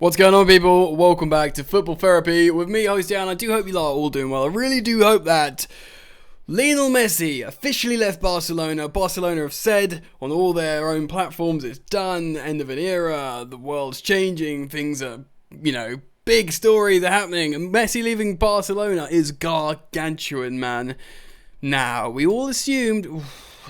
What's going on, people? Welcome back to Football Therapy with me, host Jan. I do hope you lot are all doing well. I really do hope that Lionel Messi officially left Barcelona. Barcelona have said on all their own platforms it's done, end of an era, the world's changing, things are, big stories are happening, and Messi leaving Barcelona is gargantuan, man. Now, we all assumed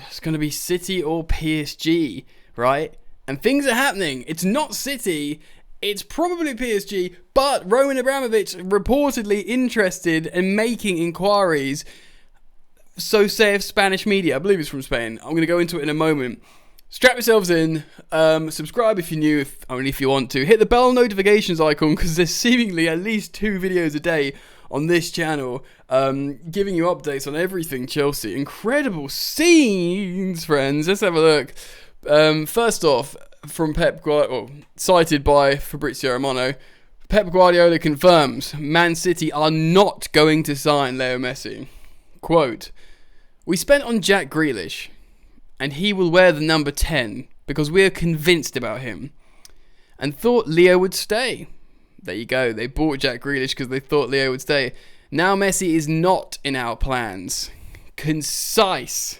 it's going to be City or PSG, right? And things are happening. It's not City. It's probably PSG, but Roman Abramovich reportedly interested in making inquiries. So saith Spanish media. I believe it's from Spain. I'm going to go into it in a moment. Strap yourselves in. Subscribe if you're new, if you want to. Hit the bell notifications icon because there's seemingly at least 2 videos a day on this channel giving you updates on everything Chelsea. Incredible scenes, friends. Let's have a look. First off, from Pep Guardiola, cited by Fabrizio Romano, Pep Guardiola confirms Man City are not going to sign Leo Messi. Quote, "We spent on Jack Grealish, and he will wear the number 10 because we are convinced about him, and thought Leo would stay." There you go, they bought Jack Grealish because they thought Leo would stay. Now Messi is not in our plans. Concise.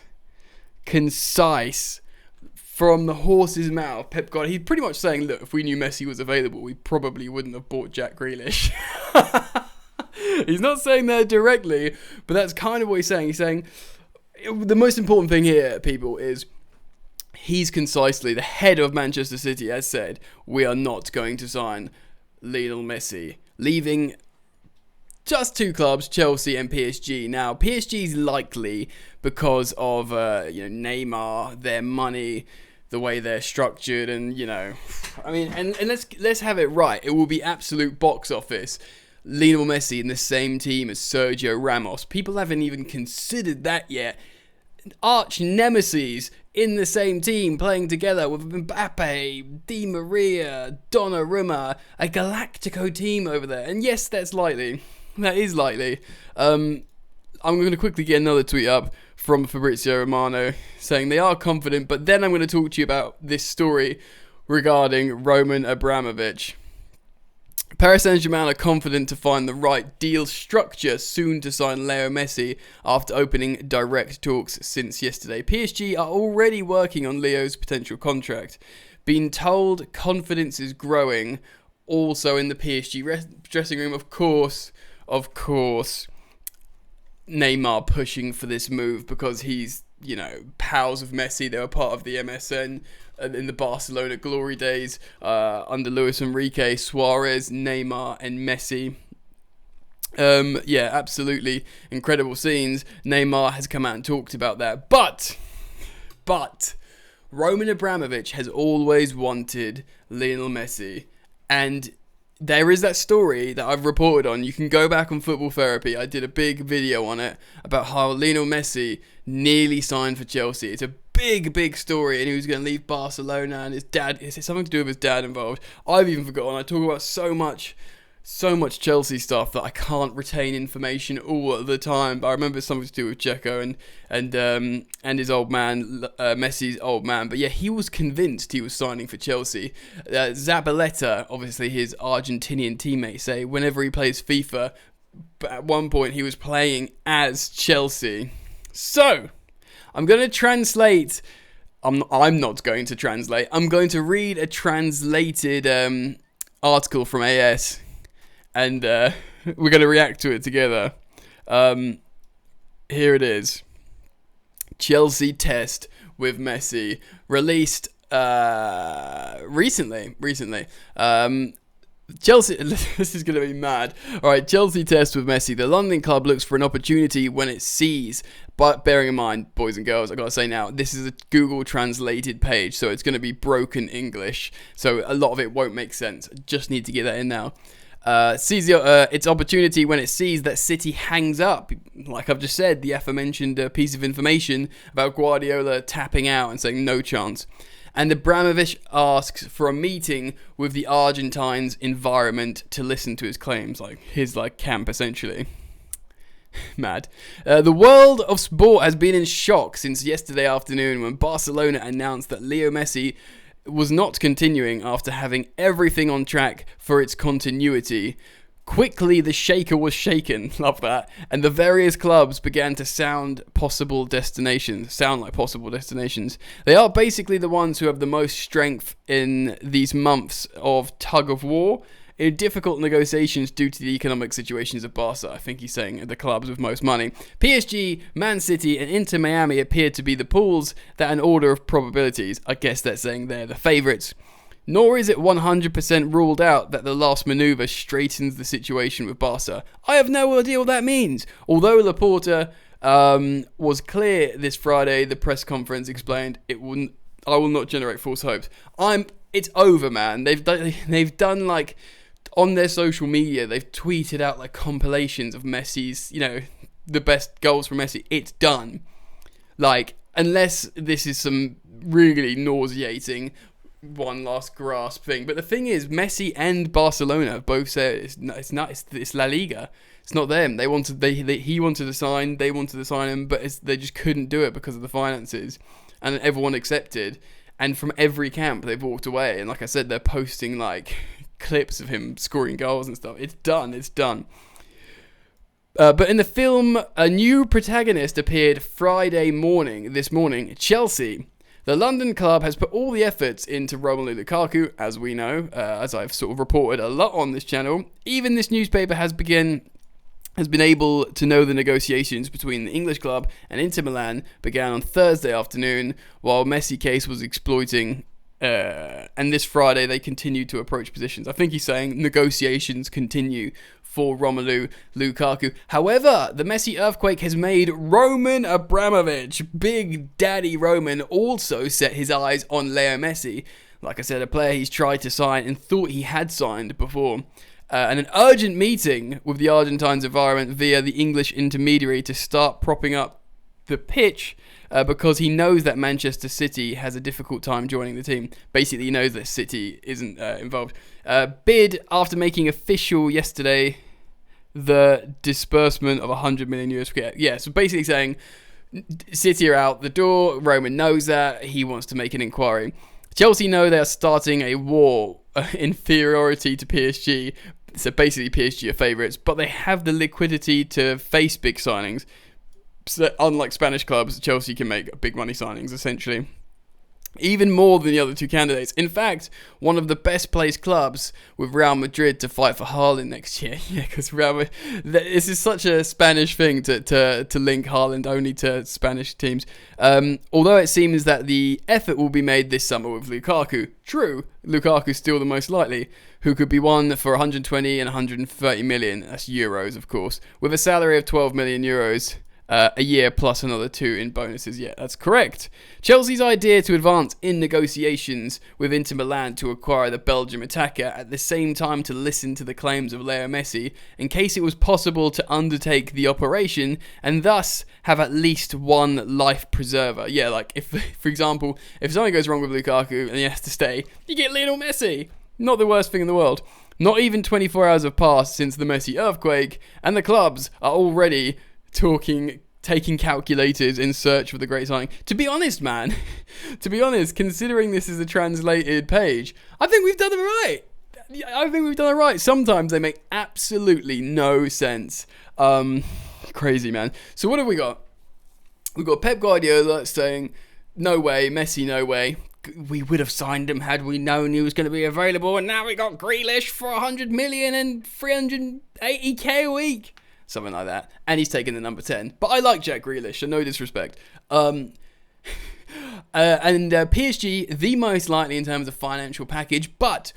From the horse's mouth, Pep Guardiola, he's pretty much saying, look, if we knew Messi was available, we probably wouldn't have bought Jack Grealish. He's not saying that directly, but that's kind of what he's saying. He's saying, the most important thing here, people, is he's concisely, the head of Manchester City has said, we are not going to sign Lionel Messi, leaving just 2 clubs, Chelsea and PSG. Now, PSG's likely because of Neymar, their money, the way they're structured, and and let's have it right. It will be absolute box office. Lionel Messi in the same team as Sergio Ramos. People haven't even considered that yet. Arch nemesis in the same team, playing together with Mbappe, Di Maria, Donnarumma, a Galactico team over there. And yes, that's likely. That is likely. I'm going to quickly get another tweet up from Fabrizio Romano saying they are confident, but then I'm going to talk to you about this story regarding Roman Abramovich. Paris Saint-Germain are confident to find the right deal structure soon to sign Leo Messi after opening direct talks since yesterday. PSG are already working on Leo's potential contract. Being told confidence is growing also in the PSG dressing room, of course, Neymar pushing for this move because he's, pals with Messi. They were part of the MSN in the Barcelona glory days under Luis Enrique, Suarez, Neymar and Messi. Absolutely incredible scenes. Neymar has come out and talked about that. But Roman Abramovich has always wanted Lionel Messi, and there is that story that I've reported on. You can go back on Football Therapy. I did a big video on it about how Lionel Messi nearly signed for Chelsea. It's a big story, and he was going to leave Barcelona, and his dad, it's something to do with his dad involved. I've even forgotten. I talk about so much Chelsea stuff that I can't retain information all the time. But I remember it's something to do with Dzeko and his old man, Messi's old man. But yeah, he was convinced he was signing for Chelsea. Zabaleta, obviously his Argentinian teammate, say whenever he plays FIFA, at one point he was playing as Chelsea. So I'm going to translate. I'm not going to translate. I'm going to read a translated article from AS. And we're going to react to it together. Here it is. Chelsea test with Messi. Released recently. Chelsea, this is going to be mad. Alright, Chelsea test with Messi. The London club looks for an opportunity when it sees. But bearing in mind, boys and girls, I got to say now, this is a Google translated page. So it's going to be broken English. So a lot of it won't make sense. Just need to get that in now. Sees its opportunity when it sees that City hangs up, like I've just said, the aforementioned piece of information about Guardiola tapping out and saying no chance. And Abramovich asks for a meeting with the Argentine's environment to listen to his claims, like his camp essentially. Mad. The world of sport has been in shock since yesterday afternoon when Barcelona announced that Leo Messi was not continuing after having everything on track for its continuity. Quickly, the shaker was shaken, love that, and the various clubs began to sound like possible destinations. They are basically the ones who have the most strength in these months of tug of war, in difficult negotiations due to the economic situations of Barca. I think he's saying the clubs with most money. PSG, Man City, and Inter Miami appear to be the pools that in order of probabilities. I guess that's saying they're the favourites. Nor is it 100% ruled out that the last manoeuvre straightens the situation with Barca. I have no idea what that means. Although Laporta was clear this Friday, the press conference explained I will not generate false hopes. It's over, man. They've done like on their social media, they've tweeted out like compilations of Messi's, the best goals from Messi. It's done. Like, unless this is some really nauseating one last grasp thing. But the thing is, Messi and Barcelona have both said it's La Liga. It's not them. He wanted to sign. They wanted to sign him, but they just couldn't do it because of the finances, and everyone accepted. And from every camp, they've walked away. And like I said, they're posting like clips of him scoring goals and stuff. It's done. But in the film, a new protagonist appeared this morning, Chelsea. The London club has put all the efforts into Romelu Lukaku, as we know, as I've sort of reported a lot on this channel. Even this newspaper has been able to know the negotiations between the English club and Inter Milan began on Thursday afternoon, while Messi case was exploiting, and this Friday they continued to approach positions. I think he's saying negotiations continue for Romelu Lukaku. However, the Messi earthquake has made Roman Abramovich, Big Daddy Roman, also set his eyes on Leo Messi. Like I said, a player he's tried to sign and thought he had signed before. And an urgent meeting with the Argentine's environment via the English intermediary to start propping up the pitch because he knows that Manchester City has a difficult time joining the team. Basically, he knows that City isn't involved. Bid after making official yesterday the disbursement of 100 million euros. Yeah, so basically saying City are out the door. Roman knows that. He wants to make an inquiry. Chelsea know they are starting a war inferiority to PSG. So basically PSG are favourites, but they have the liquidity to face big signings. So unlike Spanish clubs, Chelsea can make big money signings essentially. Even more than the other two candidates. In fact, one of the best placed clubs with Real Madrid to fight for Haaland next year. Yeah, because this is such a Spanish thing to link Haaland only to Spanish teams. Although it seems that the effort will be made this summer with Lukaku. True, Lukaku's still the most likely, who could be won for 120 and 130 million. That's euros, of course. With a salary of 12 million euros. A year plus another 2 in bonuses. Yeah, that's correct. Chelsea's idea to advance in negotiations with Inter Milan to acquire the Belgium attacker at the same time to listen to the claims of Leo Messi in case it was possible to undertake the operation and thus have at least one life preserver. Yeah, like if, for example, if something goes wrong with Lukaku and he has to stay, you get Lionel Messi. Not the worst thing in the world. Not even 24 hours have passed since the Messi earthquake and the clubs are already taking calculators in search for the great signing. To be honest, man, considering this is a translated page, I think we've done it right. Sometimes they make absolutely no sense. Crazy, man. So what have we got? We've got Pep Guardiola saying, no way, Messi, no way. We would have signed him had we known he was going to be available, and now we got Grealish for 100 million and 380k a week. Something like that. And he's taking the number 10. But I like Jack Grealish, so no disrespect. And PSG, the most likely in terms of financial package. But,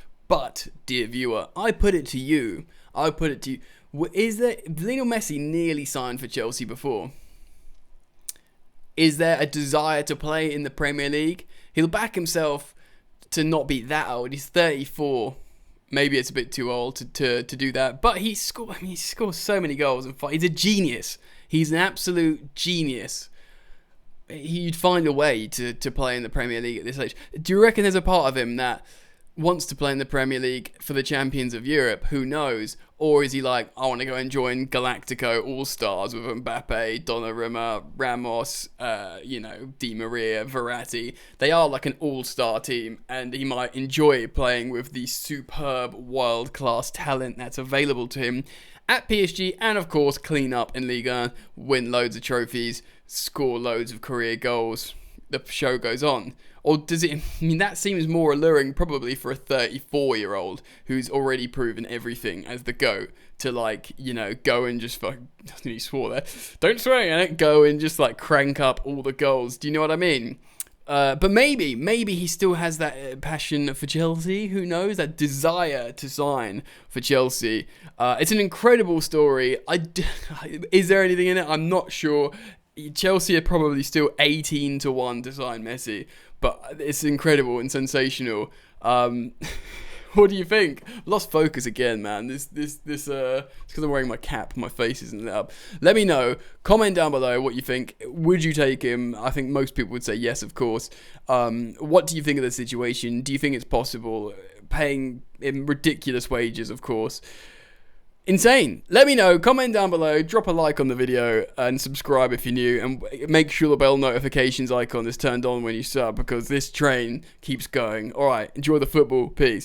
dear viewer, I put it to you. Is there Lionel Messi nearly signed for Chelsea before? Is there a desire to play in the Premier League? He'll back himself to not be that old. He's 34. Maybe it's a bit too old to do that, but he scores so many goals and he's a genius. He's an absolute genius. He'd find a way to play in the Premier League at this age. Do you reckon there's a part of him that wants to play in the Premier League for the champions of Europe? Who knows? Or is he like, I want to go and join Galactico All-Stars with Mbappe, Donnarumma, Ramos, Di Maria, Verratti. They are like an all-star team, and he might enjoy playing with the superb, world-class talent that's available to him at PSG, and of course clean up in Liga 1, win loads of trophies, score loads of career goals. The show goes on. Or does it? I mean, that seems more alluring probably for a 34-year-old who's already proven everything as the GOAT to, like, go and just fucking, he swore there, don't swear in it, go and just like crank up all the goals. Do you know what I mean? But maybe he still has that passion for Chelsea. Who knows? That desire to sign for Chelsea. It's an incredible story. Is there anything in it? I'm not sure. Chelsea are probably still 18-1 to sign Messi, but it's incredible and sensational. What do you think? Lost focus again, man. This it's because I'm wearing my cap. My face isn't lit up. Let me know. Comment down below what you think. Would you take him? I think most people would say yes, of course. What do you think of the situation? Do you think it's possible? Paying him ridiculous wages, of course. Insane. Let me know. Comment down below. Drop a like on the video and subscribe if you're new. And make sure the bell notifications icon is turned on when you sub, because this train keeps going. Alright, enjoy the football. Peace.